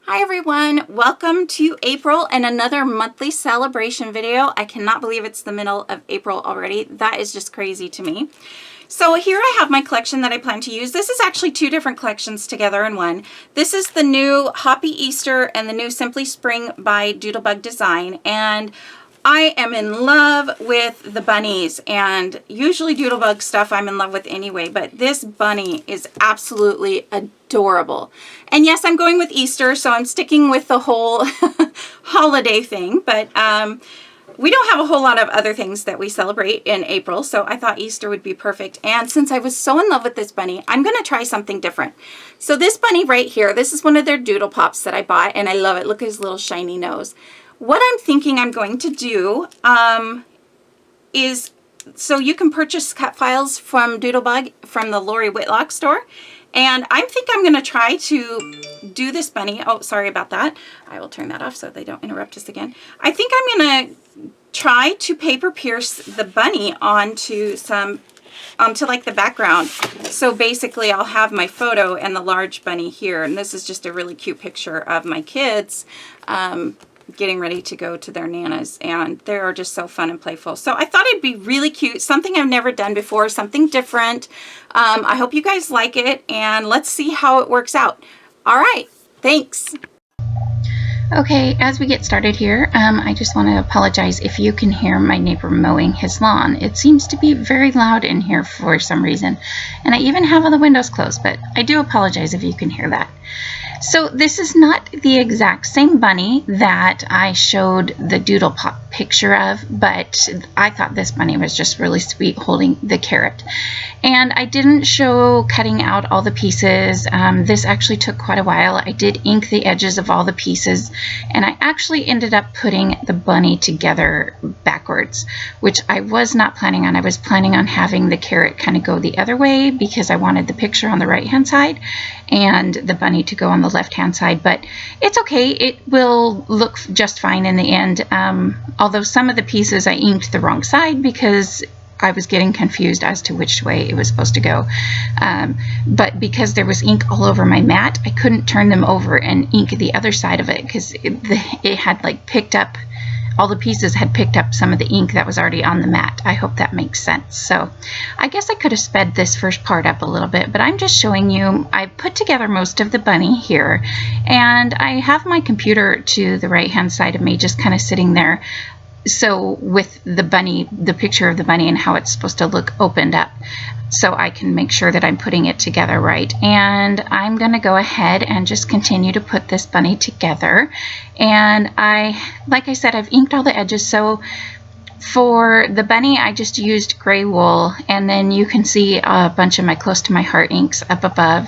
Hi everyone, welcome to April and another monthly celebration video. I cannot believe it's the middle of April already. That is just crazy to me. So here I have my collection that I plan to use. This is actually two different collections together in one. This is the new Hoppy Easter and the new Simply Spring by Doodlebug Design. And I am in love with the bunnies, and usually Doodlebug stuff I'm in love with anyway, but this bunny is absolutely adorable. And yes, I'm going with Easter, so I'm sticking with the whole holiday thing, but we don't have a whole lot of other things that we celebrate in April, so I thought Easter would be perfect. And since I was so in love with this bunny, I'm going to try something different. So this bunny right here, this is one of their Doodle Pops that I bought, and I love it. Look at his little shiny nose. What I'm thinking I'm going to do is, so you can purchase cut files from Doodlebug from the Lori Whitlock store. And I think I'm going to try to do this bunny. Oh, sorry about that. I will turn that off so they don't interrupt us again. I think I'm going to try to paper pierce the bunny onto like the background. So basically I'll have my photo and the large bunny here. And this is just a really cute picture of my kids getting ready to go to their Nana's, and they are just so fun and playful. So I thought it'd be really cute, something I've never done before, something different. I hope you guys like it, and let's see how it works out. All right, thanks. Okay, as we get started here, I just want to apologize if you can hear my neighbor mowing his lawn. It seems to be very loud in here for some reason, and I even have all the windows closed, but I do apologize if you can hear that. So this is not the exact same bunny that I showed the Doodle Pop picture of, but I thought this bunny was just really sweet holding the carrot. And I didn't show cutting out all the pieces. This actually took quite a while. I did ink the edges of all the pieces, and I actually ended up putting the bunny together backwards, which I was not planning on. I was planning on having the carrot kind of go the other way because I wanted the picture on the right hand side and the bunny to go on the left hand side, but it's okay. It will look just fine in the end. Although some of the pieces I inked the wrong side because I was getting confused as to which way it was supposed to go. But because there was ink all over my mat, I couldn't turn them over and ink the other side of it because it had like picked up, all the pieces had picked up some of the ink that was already on the mat. I hope that makes sense. So I guess I could have sped this first part up a little bit, but I'm just showing you, I put together most of the bunny here, and I have my computer to the right hand side of me just kind of sitting there. So with the bunny, the picture of the bunny and how it's supposed to look opened up, so I can make sure that I'm putting it together right. And I'm going to go ahead and just continue to put this bunny together. And like I said, I've inked all the edges. So for the bunny, I just used gray wool, and then you can see a bunch of my Close to My Heart inks up above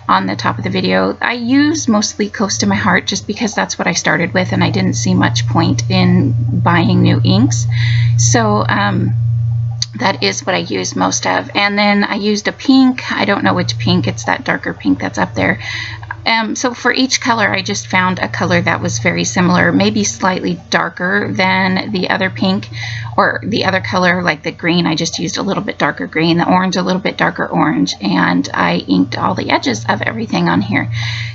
on the top of the video. I use mostly Close to My Heart just because that's what I started with, and I didn't see much point in buying new inks. So that is what I used most of. And then I used a pink. I don't know which pink. It's that darker pink that's up there. So for each color, I just found a color that was very similar, maybe slightly darker than the other pink, or the other color, like the green. I just used a little bit darker green, the orange a little bit darker orange, and I inked all the edges of everything on here.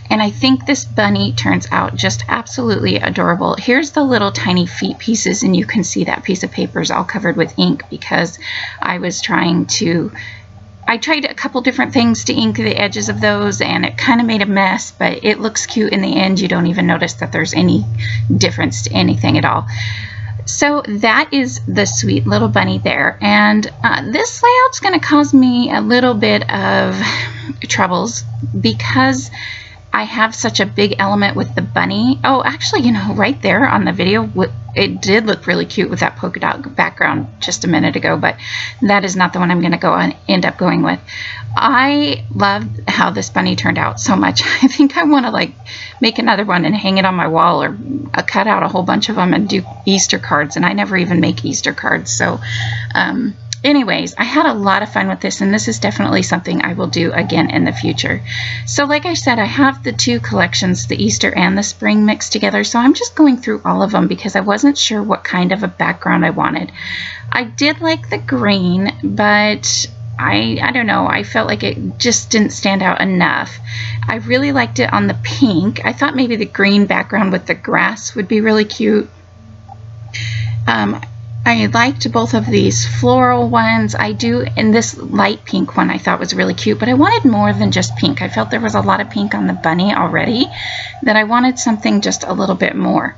And I think this bunny turns out just absolutely adorable. Here's the little tiny feet pieces, and you can see that piece of paper is all covered with ink because I tried a couple different things to ink the edges of those, and it kind of made a mess, but it looks cute in the end. You don't even notice that there's any difference to anything at all. So that is the sweet little bunny there. And this layout's going to cause me a little bit of troubles because I have such a big element with the bunny. Oh, actually, you know, right there on the video, it did look really cute with that polka dot background just a minute ago, but that is not the one I'm going to go and end up going with. I loved how this bunny turned out so much. I think I want to like make another one and hang it on my wall, or cut out a whole bunch of them and do Easter cards, and I never even make Easter cards. So anyways, I had a lot of fun with this, and this is definitely something I will do again in the future. So like I said, I have the two collections, the Easter and the spring, mixed together. So I'm just going through all of them because I wasn't sure what kind of a background I wanted. I did like the green, but I don't know, I felt like it just didn't stand out enough. I really liked it on the pink. I thought maybe the green background with the grass would be really cute. I liked both of these floral ones. And this light pink one I thought was really cute, but I wanted more than just pink. I felt there was a lot of pink on the bunny already, that I wanted something just a little bit more.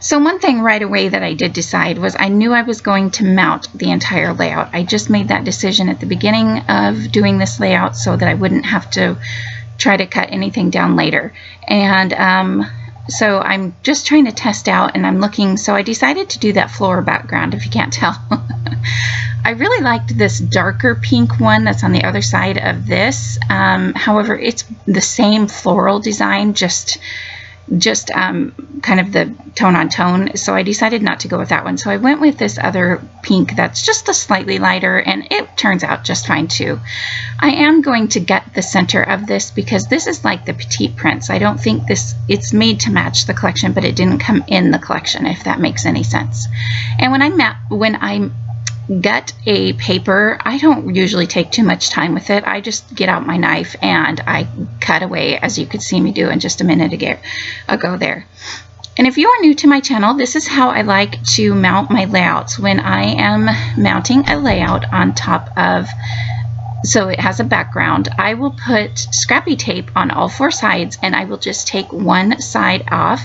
So one thing right away that I did decide was I knew I was going to mount the entire layout. I just made that decision at the beginning of doing this layout so that I wouldn't have to try to cut anything down later. And so I'm just trying to test out, and I'm looking, so I decided to do that floral background, if you can't tell. I really liked this darker pink one that's on the other side of this. However, it's the same floral design, just kind of the tone on tone, so I decided not to go with that one. So I went with this other pink that's just a slightly lighter, and it turns out just fine too. I am going to gut the center of this because this is like the petite prints. I don't think it's made to match the collection, but it didn't come in the collection, if that makes any sense. And when I gut a paper, I don't usually take too much time with it. I just get out my knife and I cut away, as you could see me do in just a minute ago there. And if you are new to my channel, this is how I like to mount my layouts. When I am mounting a layout on top of, so it has a background, I will put scrappy tape on all 4 sides, and I will just take one side off.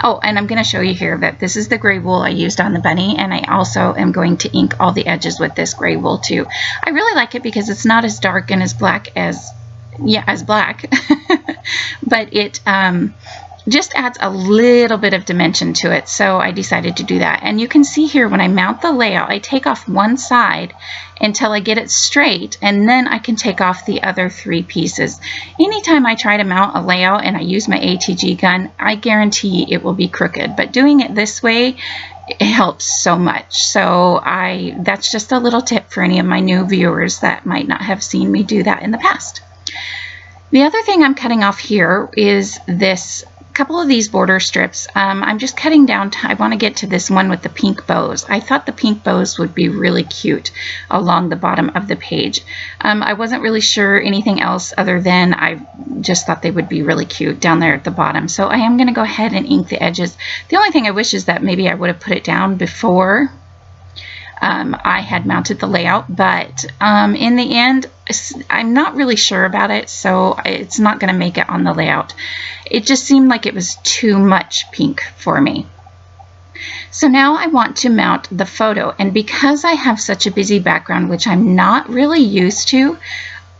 Oh, and I'm going to show you here that this is the gray wool I used on the bunny, and I also am going to ink all the edges with this gray wool too. I really like it because it's not as dark and as black as black, but it just adds a little bit of dimension to it, so I decided to do that. And you can see here when I mount the layout, I take off one side until I get it straight, and then I can take off the other 3 pieces. Anytime I try to mount a layout and I use my ATG gun, I guarantee it will be crooked, but doing it this way, it helps so much. So that's just a little tip for any of my new viewers that might not have seen me do that in the past. The other thing I'm cutting off here is this couple of these border strips. I'm just cutting down. I want to get to this one with the pink bows. I thought the pink bows would be really cute along the bottom of the page. I wasn't really sure anything else other than I just thought they would be really cute down there at the bottom. So I am going to go ahead and ink the edges. The only thing I wish is that maybe I would have put it down before I had mounted the layout, but in the end, I'm not really sure about it, so it's not going to make it on the layout. It just seemed like it was too much pink for me. So now I want to mount the photo, and because I have such a busy background, which I'm not really used to,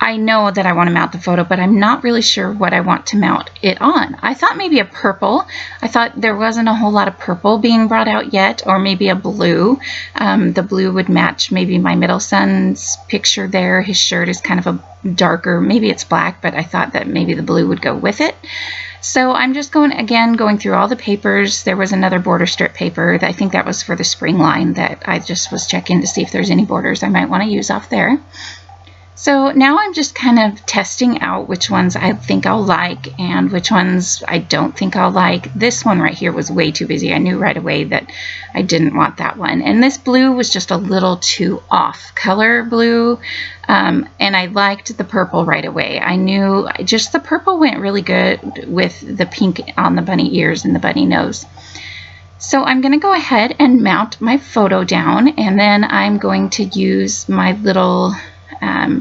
I know that I want to mount the photo, but I'm not really sure what I want to mount it on. I thought maybe a purple. I thought there wasn't a whole lot of purple being brought out yet, or maybe a blue. The blue would match maybe my middle son's picture there. His shirt is kind of a darker, maybe it's black, but I thought that maybe the blue would go with it. So I'm just going through all the papers. There was another border strip paper. I think that was for the spring line that I just was checking to see if there's any borders I might want to use off there. So now I'm just kind of testing out which ones I think I'll like and which ones I don't think I'll like. This one right here was way too busy. I knew right away that I didn't want that one. And this blue was just a little too off color blue. And I liked the purple right away. I knew just the purple went really good with the pink on the bunny ears and the bunny nose. So I'm going to go ahead and mount my photo down, and then I'm going to use my little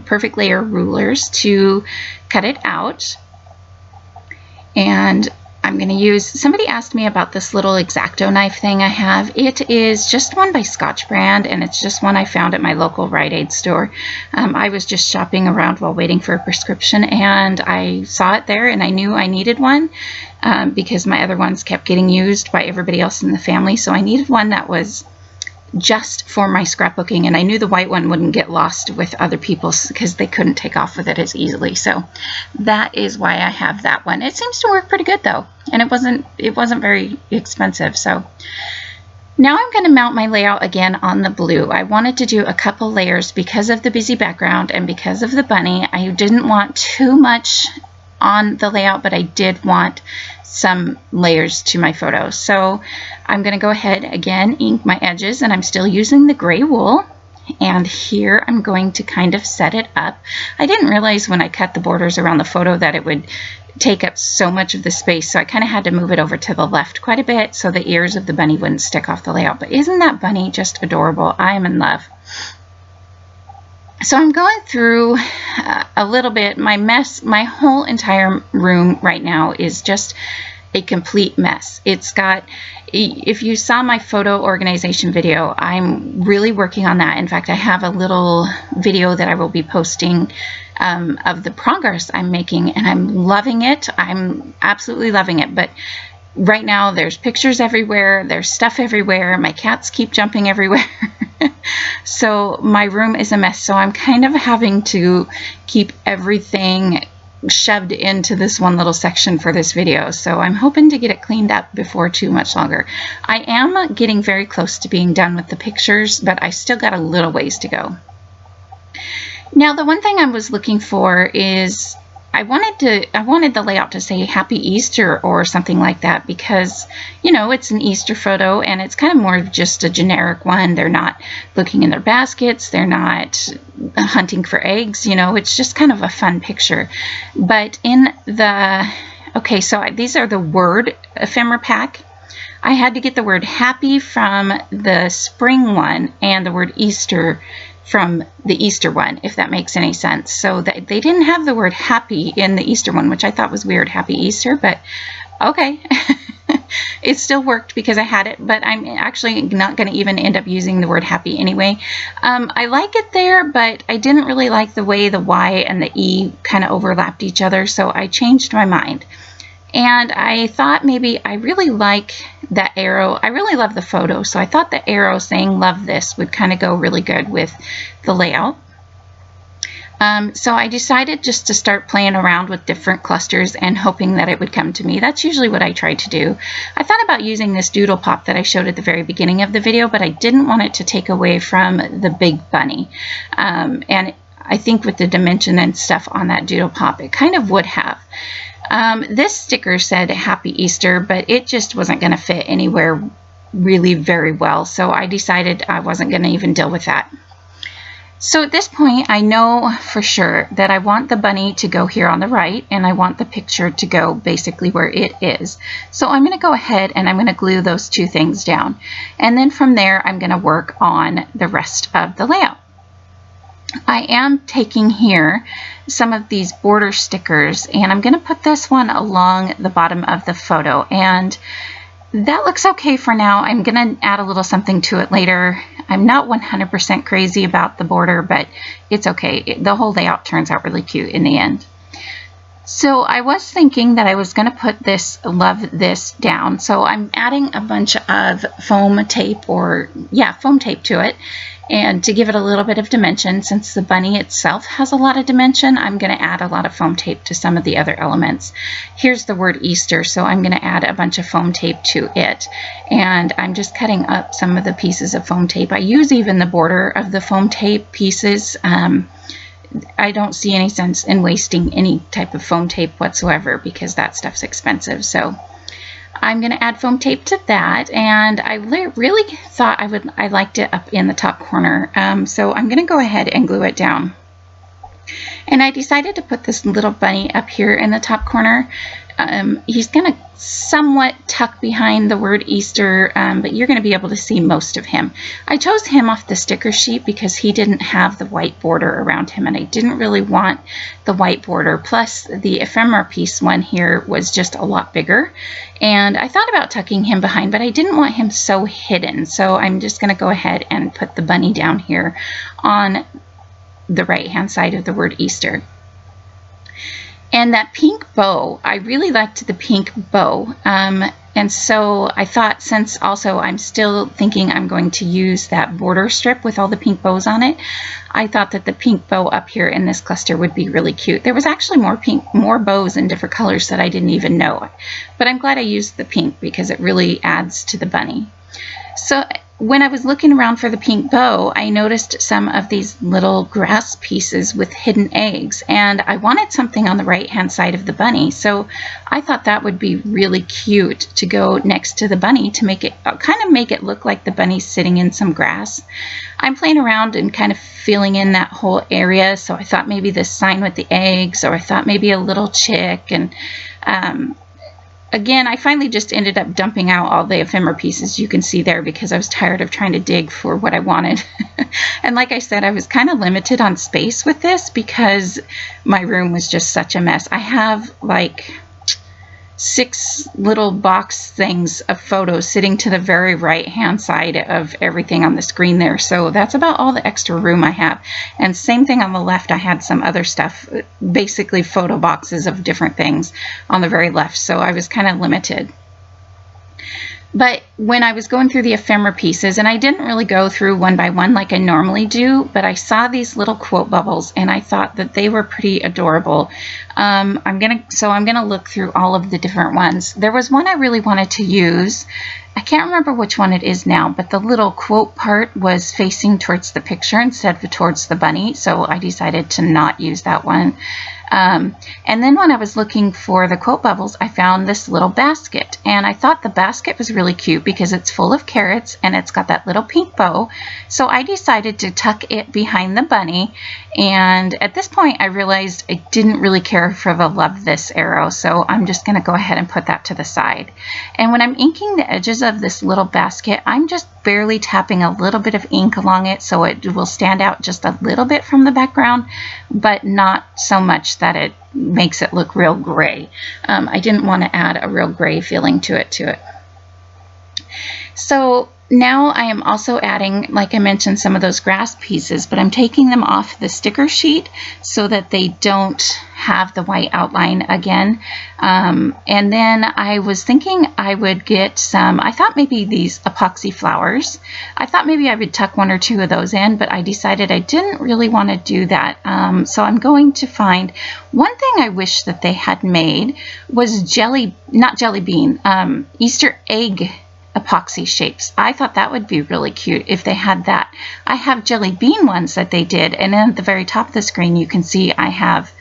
perfect layer rulers to cut it out. And I'm going to use, somebody asked me about this little X-Acto knife thing I have. It is just one by Scotch Brand, and it's just one I found at my local Rite Aid store. I was just shopping around while waiting for a prescription, and I saw it there, and I knew I needed one because my other ones kept getting used by everybody else in the family. So I needed one that was just for my scrapbooking, and I knew the white one wouldn't get lost with other people's because they couldn't take off with it as easily. So that is why I have that one. It seems to work pretty good though, and it wasn't very expensive. So now I'm going to mount my layout again on the blue. I wanted to do a couple layers because of the busy background and because of the bunny. I didn't want too much on the layout, but I did want some layers to my photos. So I'm going to go ahead again, ink my edges, and I'm still using the gray wool. and here I'm going to kind of set it up. I didn't realize when I cut the borders around the photo that it would take up so much of the space, so I kind of had to move it over to the left quite a bit so the ears of the bunny wouldn't stick off the layout. But isn't that bunny just adorable? I am in love. So I'm going through a little bit. My whole entire room right now is just a complete mess. It's got, if you saw my photo organization video, I'm really working on that. In fact, I have a little video that I will be posting of the progress I'm making, and I'm loving it. I'm absolutely loving it. But right now there's pictures everywhere, there's stuff everywhere, my cats keep jumping everywhere. So my room is a mess. So I'm kind of having to keep everything shoved into this one little section for this video. So I'm hoping to get it cleaned up before too much longer. I am getting very close to being done with the pictures, but I still got a little ways to go. Now, the one thing I was looking for is I wanted the layout to say Happy Easter or something like that, because, you know, it's an Easter photo and it's kind of more of just a generic one. They're not looking in their baskets. They're not hunting for eggs. You know, it's just kind of a fun picture. But in the, okay, so these are the word ephemera pack. I had to get the word happy from the spring one and the word Easter from the Easter one, if that makes any sense. So that they didn't have the word happy in the Easter one, which I thought was weird, Happy Easter, but okay. It still worked because I had it, but I'm actually not going to even end up using the word happy anyway. I like it there, but I didn't really like the way the Y and the E kind of overlapped each other, so I changed my mind. And I thought maybe I really like that arrow. I really love the photo, so I thought the arrow saying love this would kind of go really good with the layout. So I decided just to start playing around with different clusters and hoping that it would come to me. That's usually what I try to do. I thought about using this doodle pop that I showed at the very beginning of the video, but I didn't want it to take away from the big bunny. And I think with the dimension and stuff on that doodle pop, it kind of would have. This sticker said Happy Easter, but it just wasn't going to fit anywhere really very well, so I decided I wasn't going to even deal with that. So at this point, I know for sure that I want the bunny to go here on the right, and I want the picture to go basically where it is. So I'm going to go ahead and I'm going to glue those two things down. And then from there, I'm going to work on the rest of the layout. I am taking here some of these border stickers, and I'm going to put this one along the bottom of the photo, and that looks okay for now. I'm going to add a little something to it later. I'm not 100% crazy about the border, but it's okay. The whole layout turns out really cute in the end. So I was thinking that I was going to put this love this down, so I'm adding a bunch of foam tape, or yeah, foam tape to it. And to give it a little bit of dimension, since the bunny itself has a lot of dimension, I'm going to add a lot of foam tape to some of the other elements. Here's the word Easter, so I'm going to add a bunch of foam tape to it. And I'm just cutting up some of the pieces of foam tape. I use even the border of the foam tape pieces. I don't see any sense in wasting any type of foam tape whatsoever because that stuff's expensive. So I'm going to add foam tape to that, and I really thought I liked it up in the top corner, so I'm going to go ahead and glue it down. And I decided to put this little bunny up here in the top corner. He's going to somewhat tuck behind the word Easter, but you're going to be able to see most of him. I chose him off the sticker sheet because he didn't have the white border around him, and I didn't really want the white border. Plus, the ephemera piece one here was just a lot bigger, and I thought about tucking him behind, but I didn't want him so hidden, so I'm just going to go ahead and put the bunny down here on the right-hand side of the word Easter. And that pink bow, I really liked the pink bow, and so I thought, since also I'm still thinking I'm going to use that border strip with all the pink bows on it, I thought that the pink bow up here in this cluster would be really cute. There was actually more bows in different colors that I didn't even know, but I'm glad I used the pink because it really adds to the bunny. So when I was looking around for the pink bow, I noticed some of these little grass pieces with hidden eggs, and I wanted something on the right-hand side of the bunny. So I thought that would be really cute to go next to the bunny to make it kind of make it look like the bunny's sitting in some grass. I'm playing around and kind of filling in that whole area. So I thought maybe this sign with the eggs, or I thought maybe a little chick. And again, I finally just ended up dumping out all the ephemera pieces you can see there because I was tired of trying to dig for what I wanted. And like I said, I was kind of limited on space with this because my room was just such a mess. I have like 6 little box things of photos sitting to the very right hand side of everything on the screen there. So that's about all the extra room I have. And same thing on the left, I had some other stuff, basically photo boxes of different things on the very left. So I was kind of limited. But when I was going through the ephemera pieces, and I didn't really go through one by one like I normally do, but I saw these little quote bubbles and I thought that they were pretty adorable. I'm gonna look through all of the different ones. There was one I really wanted to use. I can't remember which one it is now, but the little quote part was facing towards the picture instead of towards the bunny, so I decided to not use that one. And then when I was looking for the quote bubbles, I found this little basket, and I thought the basket was really cute because it's full of carrots and it's got that little pink bow. So I decided to tuck it behind the bunny, and at this point I realized I didn't really care for the love this arrow, so I'm just going to go ahead and put that to the side. And when I'm inking the edges of this little basket, I'm just barely tapping a little bit of ink along it so it will stand out just a little bit from the background, but not so much that it makes it look real gray. I didn't want to add a real gray feeling to it. So now I am also adding, like I mentioned, some of those grass pieces, but I'm taking them off the sticker sheet so that they don't have the white outline again. And then I was thinking I would get some, I thought maybe these epoxy flowers. I thought maybe I would tuck 1 or 2 of those in, but I decided I didn't really want to do that. So I'm going to find, one thing I wish that they had made was Easter egg epoxy shapes. I thought that would be really cute if they had that. I have jelly bean ones that they did, and then at the very top of the screen you can see I have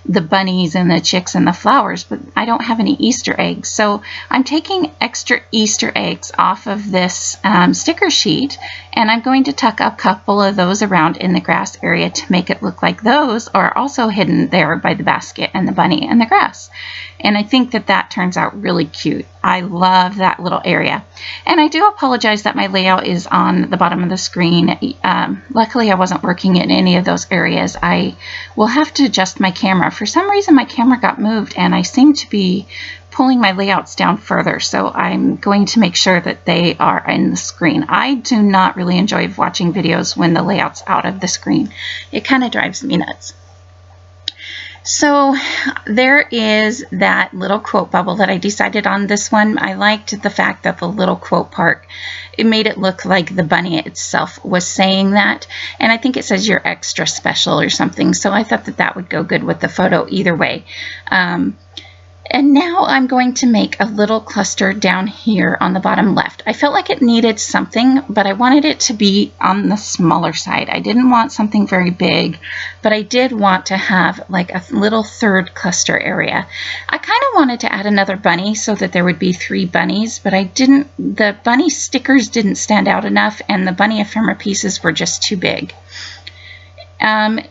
the bunnies and the chicks and the flowers, but I don't have any Easter eggs. So I'm taking extra Easter eggs off of this sticker sheet, and I'm going to tuck a couple of those around in the grass area to make it look like those are also hidden there by the basket and the bunny and the grass. And I think that that turns out really cute. I love that little area. And I do apologize that my layout is on the bottom of the screen. Luckily I wasn't working in any of those areas. I will have to adjust my camera. For some reason my camera got moved and I seem to be pulling my layouts down further, so I'm going to make sure that they are in the screen. I do not really enjoy watching videos when the layout's out of the screen. It kind of drives me nuts. So there is that little quote bubble that I decided on this one. I liked the fact that the little quote part, it made it look like the bunny itself was saying that. And I think it says you're extra special or something. So I thought that that would go good with the photo either way. And now I'm going to make a little cluster down here on the bottom left. I felt like it needed something, but I wanted it to be on the smaller side. I didn't want something very big, but I did want to have like a little third cluster area. I kind of wanted to add another bunny so that there would be 3 bunnies, but I didn't, the bunny stickers didn't stand out enough and the bunny ephemera pieces were just too big.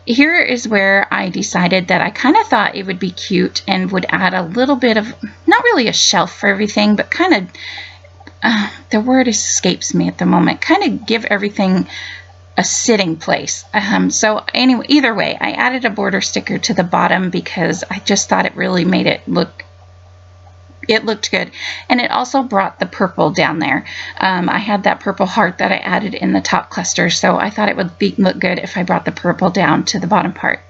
Here is where I decided that I kind of thought it would be cute and would add a little bit of, not really a shelf for everything, but kind of, the word escapes me at the moment, kind of give everything a sitting place. So anyway, either way, I added a border sticker to the bottom because I just thought it really made it look, it looked good. And it also brought the purple down there. I had that purple heart that I added in the top cluster, so I thought it would look good if I brought the purple down to the bottom part.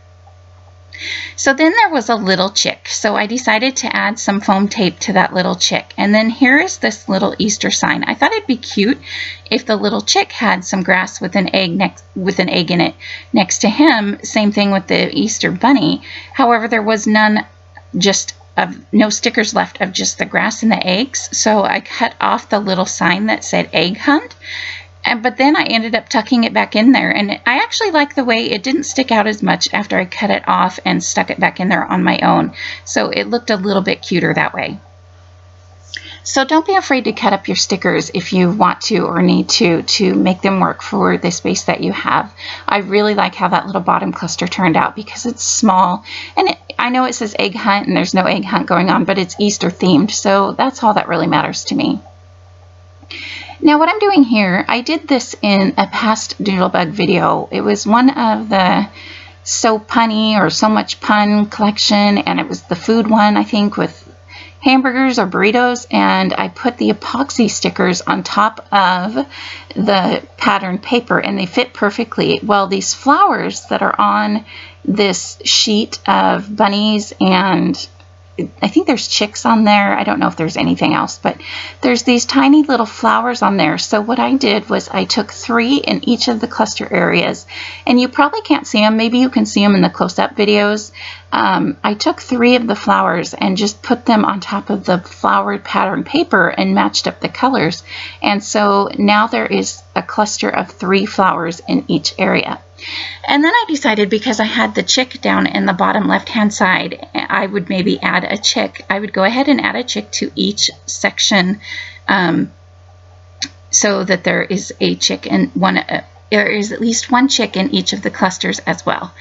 So then there was a little chick, so I decided to add some foam tape to that little chick. And then here is this little Easter sign. I thought it'd be cute if the little chick had some grass with an egg in it next to him. Same thing with the Easter bunny. However, there was no stickers left of just the grass and the eggs, so I cut off the little sign that said egg hunt, But then I ended up tucking it back in there, and I actually like the way it didn't stick out as much after I cut it off and stuck it back in there on my own. So it looked a little bit cuter that way. So don't be afraid to cut up your stickers if you want to or need to make them work for the space that you have. I really like how that little bottom cluster turned out because it's small, and I know it says egg hunt and there's no egg hunt going on, but it's Easter themed, so that's all that really matters to me. Now what I'm doing here, I did this in a past Doodlebug video. It was one of the So Punny or So Much Pun collection, and it was the food one, I think, with hamburgers or burritos, and I put the epoxy stickers on top of the pattern paper, and they fit perfectly. Well, these flowers that are on this sheet of bunnies, and I think there's chicks on there. I don't know if there's anything else, but there's these tiny little flowers on there. So what I did was I took 3 in each of the cluster areas, and you probably can't see them. Maybe you can see them in the close-up videos. I took 3 of the flowers and just put them on top of the flowered pattern paper and matched up the colors. And so now there is a cluster of 3 flowers in each area. And then I decided, because I had the chick down in the bottom left-hand side, I would maybe add a chick. I would go ahead and add a chick to each section, so that there is a chick in one. There is at least one chick in each of the clusters as well.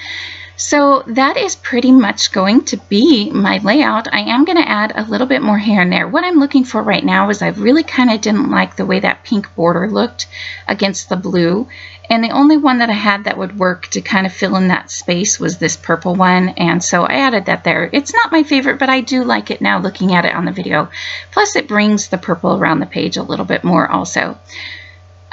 So that is pretty much going to be my layout. I am going to add a little bit more here and there. What I'm looking for right now is I really kind of didn't like the way that pink border looked against the blue. And the only one that I had that would work to kind of fill in that space was this purple one. And so I added that there. It's not my favorite, but I do like it now looking at it on the video. Plus it brings the purple around the page a little bit more also.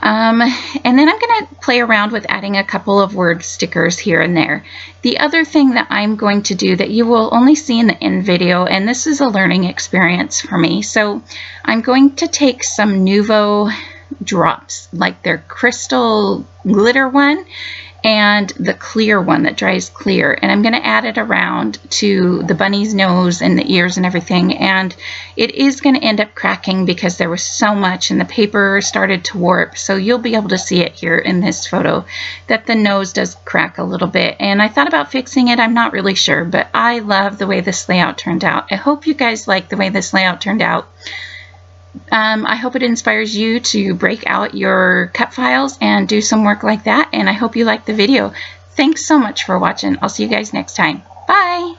And then I'm going to play around with adding a couple of word stickers here and there. The other thing that I'm going to do that you will only see in the end video, and this is a learning experience for me, so I'm going to take some Nuvo drops, like their crystal glitter one and the clear one that dries clear, and I'm going to add it around to the bunny's nose and the ears and everything. And it is going to end up cracking because there was so much and the paper started to warp, so you'll be able to see it here in this photo that the nose does crack a little bit. And I thought about fixing it. I'm not really sure, but I love the way this layout turned out. I hope you guys like the way this layout turned out. I hope it inspires you to break out your cut files and do some work like that, and I hope you liked the video. Thanks so much for watching. I'll see you guys next time. Bye!